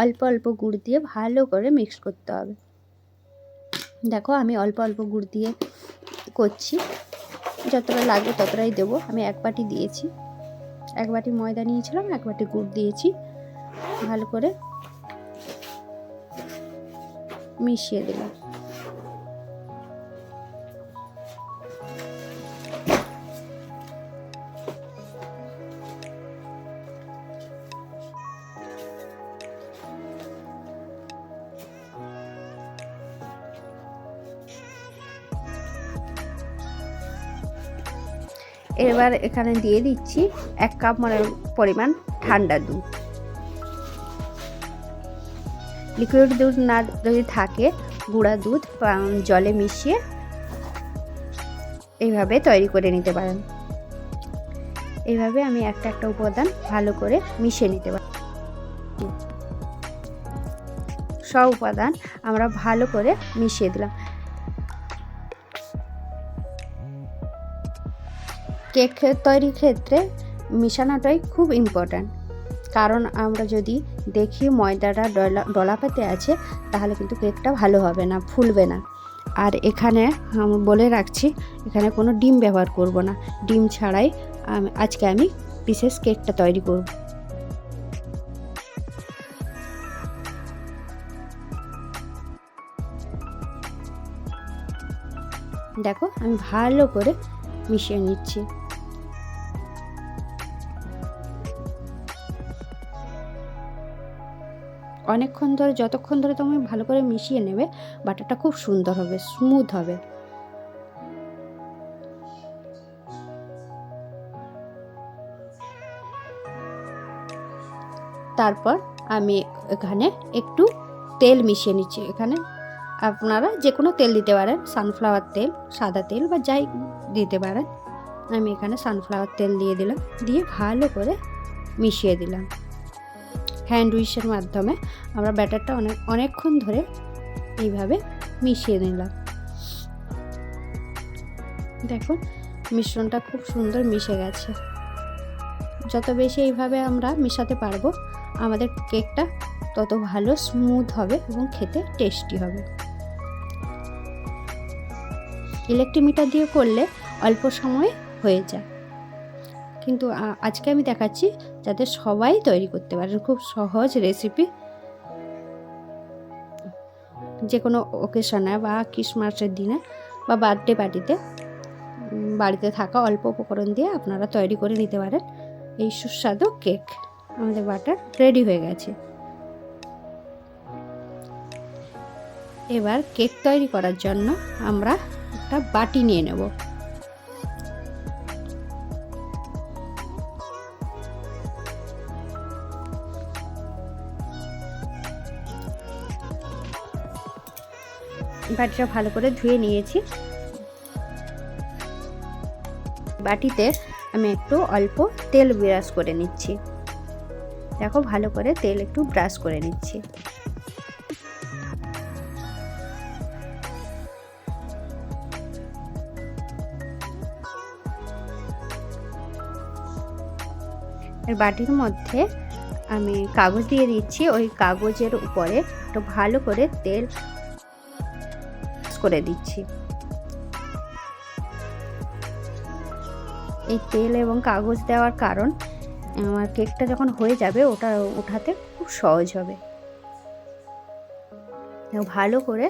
অল্প অল্প গুড় দিয়ে ভালো করে মিক্স করতে হবে। দেখো আমি অল্প অল্প গুড় দিয়ে করছি, যতটা লাগবে ততটাই দেবো। আমি 1 বাটি দিয়েছি, 1 বাটি ময়দা নিয়েছিলাম, 1 বাটি গুড় দিয়েছি। ভালো করে মিশিয়ে দিলাম। এবার এখানে দিয়ে দিচ্ছি 1 কাপ পরিমাণ ঠান্ডা দুধ। লিকুইড দুধ না যদি থাকে, গুঁড়া দুধ জলে মিশিয়ে এইভাবে তৈরি করে নিতে পারেন। এইভাবে আমি একটা একটা উপাদান ভালো করে মিশিয়ে নিতে পারি। সব উপাদান আমরা ভালো করে মিশিয়ে দিলাম। কেক তৈরির ক্ষেত্রে মিশানোটাই খুব ইম্পর্ট্যান্ট, কারণ আমরা যদি দেখি ময়দাটা ডলা পেতে আছে, তাহলে কিন্তু কেকটা ভালো হবে না, ফুলবে না। আর এখানে আমি বলে রাখছি, এখানে কোনো ডিম ব্যবহার করব না। ডিম ছাড়াই আজকে আমি বিশেষ কেকটা তৈরি করব। দেখো আমি ভালো করে মিশিয়ে নিচ্ছি। অনেকক্ষণ ধরে, যতক্ষণ ধরে তুমি ভালো করে মিশিয়ে নেবে, বাটারটা খুব সুন্দর হবে, স্মুথ হবে। তারপর আমি এখানে একটু তেল মিশিয়ে নিচ্ছি। এখানে আপনারা যে কোনো তেল দিতে পারেন, সানফ্লাওয়ার তেল, সাদা তেল বা যাই দিতে পারেন। আমি এখানে সানফ্লাওয়ার তেল দিয়ে দিলাম, দিয়ে ভালো করে মিশিয়ে দিলাম। হ্যান্ড উইশের মাধ্যমে আমরা ব্যাটারটা অনেকক্ষণ ধরে এইভাবে মিশিয়ে নিলাম। দেখুন মিশ্রণটা খুব সুন্দর মিশে গেছে। যত বেশি এইভাবে আমরা মেশাতে পারবো, আমাদের কেকটা তত ভালো স্মুথ হবে এবং খেতে টেস্টি হবে। ইলেকট্রিক মিটার দিয়ে করলে অল্প সময়ে হয়ে যায়, কিন্তু আজকে আমি দেখাচ্ছি যাতে সবাই তৈরি করতে পারেন। খুব সহজ রেসিপি, যে কোনো অকেশনে বা ক্রিসমাসের দিনে বা বার্থডে পার্টিতে বাড়িতে থাকা অল্প উপকরণ দিয়ে আপনারা তৈরি করে নিতে পারেন এই সুস্বাদু কেক। আমাদের বাটার রেডি হয়ে গেছে। এবার কেক তৈরি করার জন্য আমরা একটা বাটি নিয়ে নেব। বাটিটা ভালো করে ধুয়ে নিয়েছি। বাটিতে আমি একটু অল্প তেল ব্রাশ করে নিচ্ছি। দেখো ভালো করে তেল একটু ব্রাশ করে নিচ্ছি। এর বাটির মধ্যে আমি কাগজ দিয়ে দিচ্ছি। ওই কাগজের উপরে একটু ভালো করে তেল করে দিচ্ছি। এই তেল এবং কাগজ দেওয়ার কারণ আমার কেকটা যখন হয়ে যাবে ওটা ওঠাতে খুব সহজ হবে। ভালো করে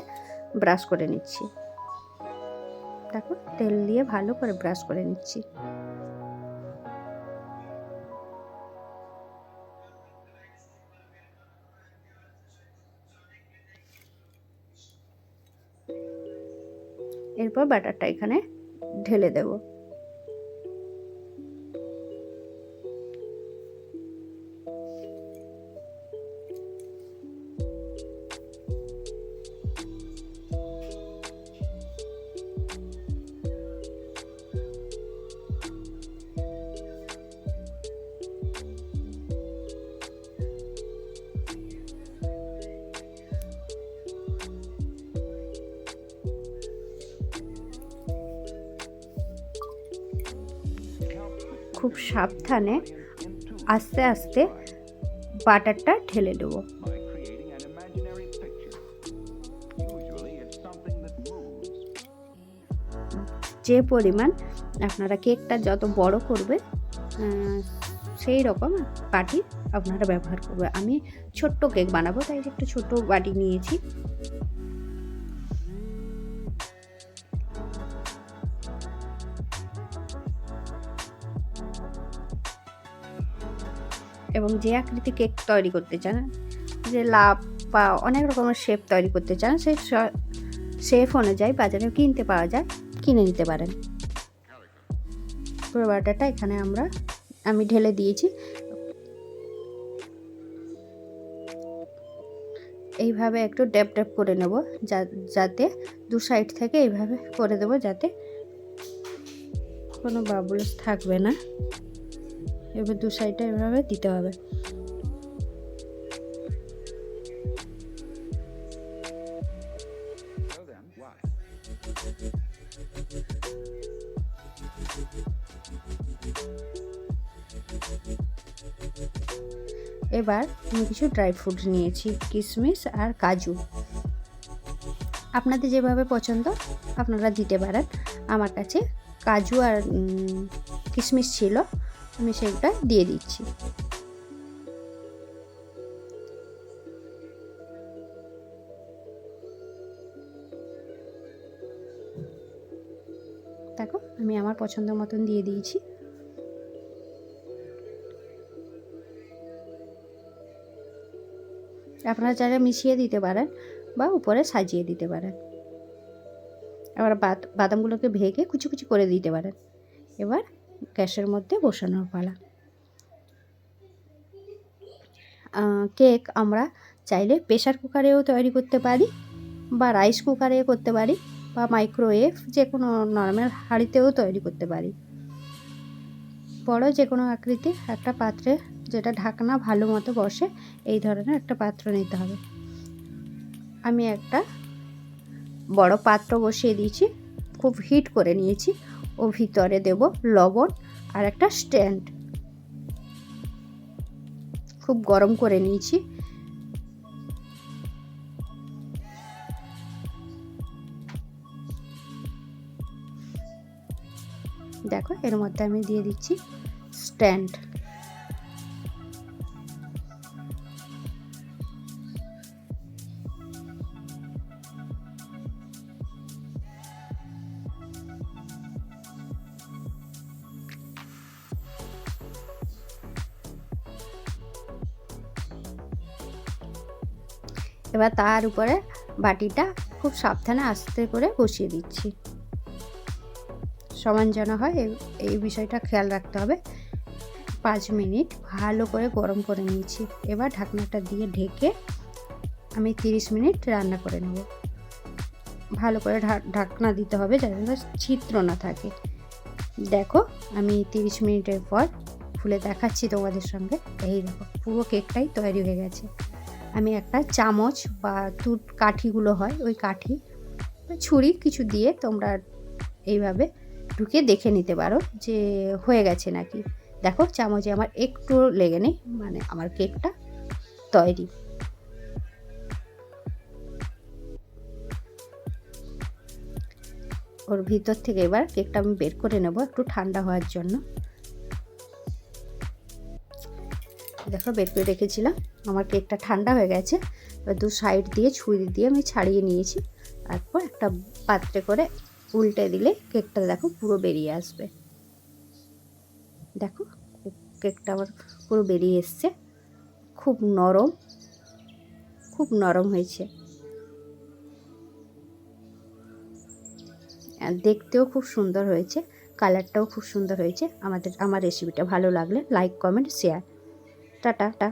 ব্রাশ করে নিচ্ছি। দেখো তেল দিয়ে ভালো করে ব্রাশ করে নিচ্ছি। এরপর বাটারটা এখানে ঢেলে দেব। খুব সাবধানে আস্তে আস্তে বাটারটা ঢেলে দেবো। যে পরিমাণ আপনারা কেকটা যত বড় করবে সেই রকম বাটি আপনারা ব্যবহার করবে। আমি ছোট্ট কেক বানাবো তাই একটু ছোট বাটি নিয়েছি। এবং যে আকৃতি কেক তৈরি করতে চান, যে লাভ বা অনেক রকমের শেপ তৈরি করতে চান, সেই শেপ অনুযায়ী বাজারে কিনতে পাওয়া যায়, কিনে নিতে পারেন। পুরো বাটারটা এখানে আমি ঢেলে দিয়েছি। এইভাবে একটু ড্যাপ ড্যাপ করে নেব, যাতে দু সাইড থেকে এইভাবে করে দেব, যাতে কোনো বাবলস থাকবে না। এবার দু সাইডটা এভাবে দিতে হবে। এবার আমি কিছু ড্রাই ফ্রুট নিয়েছি, কিশমিশ আর কাজু। আপনাদের যেভাবে পছন্দ আপনারা দিতে পারেন। আমার কাছে কাজু আর কিশমিশ ছিল, আমি সেটা দিয়ে দিচ্ছি। দেখো আমি আমার পছন্দ মতন দিয়ে দিয়েছি। আপনারা চাইলে মিশিয়ে দিতে পারেন বা উপরে সাজিয়ে দিতে পারেন। এবার বাদামগুলোকে ভেঙে কুচি কুচি করে দিতে পারেন। এবার গ্যাসের মধ্যে বসানোর পালা। কেক আমরা চাইলে প্রেসার কুকারেও তৈরি করতে পারি, বা রাইস কুকারে করতে পারি, বা মাইক্রোওয়েভ যে কোনো নর্মাল হাঁড়িতেও তৈরি করতে পারি। বড় যে কোনো আকৃতির একটা পাত্রে, যেটা ঢাকনা ভালো মতো বসে, এই ধরনের একটা পাত্র নিতে হবে। আমি একটা বড় পাত্র বসিয়ে দিয়েছি, খুব হিট করে নিয়েছি। ও ভিতরে দেব লবণ আর একটা স্ট্যান্ড, খুব গরম করে নিয়েছি। দেখো এর মধ্যে আমি দিয়ে দিচ্ছি স্ট্যান্ড। এবার তার উপরে বাটিটা খুব সাবধানে আস্তে করে বসিয়ে দিচ্ছি, সমান যেন হয় এই বিষয়টা খেয়াল রাখতে হবে। 5 মিনিট ভালো করে গরম করে নিয়েছি। এবার ঢাকনাটা দিয়ে ঢেকে আমি 30 মিনিট রান্না করে নেব। ভালো করে ঢাকনা দিতে হবে যাতে ছিদ্র না থাকে। দেখো আমি 30 মিনিটের পর খুলে দেখাচ্ছি তোমাদের সঙ্গে। এই দেখো পুরো কেকটাই তৈরি হয়ে গেছে। আমি একটা চামচ বা কাঠিগুলো হয়, ওই কাঠি ছুরি কিছু দিয়ে তোমরা এইভাবে ঢুকে দেখে নিতে পারো যে হয়ে গেছে নাকি। দেখো চামচে আমার একটু লেগে নেই, মানে আমার কেকটা তৈরি। ওর ভিতর থেকে এবার কেকটা আমি বের করে নেব একটু ঠান্ডা হওয়ার জন্য। দেখো বের করে রেখেছিলাম, আমার কেকটা ঠান্ডা হয়ে গেছে। এবার দু সাইড দিয়ে ছুরি দিয়ে আমি ছাড়িয়ে নিয়েছি। তারপর একটা পাত্রে করে উল্টে দিলে কেকটা দেখো পুরো বেরিয়ে আসবে। দেখো কেকটা আমার পুরো বেরিয়ে এসছে, খুব নরম হয়েছে, দেখতেও খুব সুন্দর হয়েছে, কালারটাও খুব সুন্দর হয়েছে। আমার রেসিপিটা ভালো লাগলে লাইক, কমেন্ট, শেয়ার। টাটা।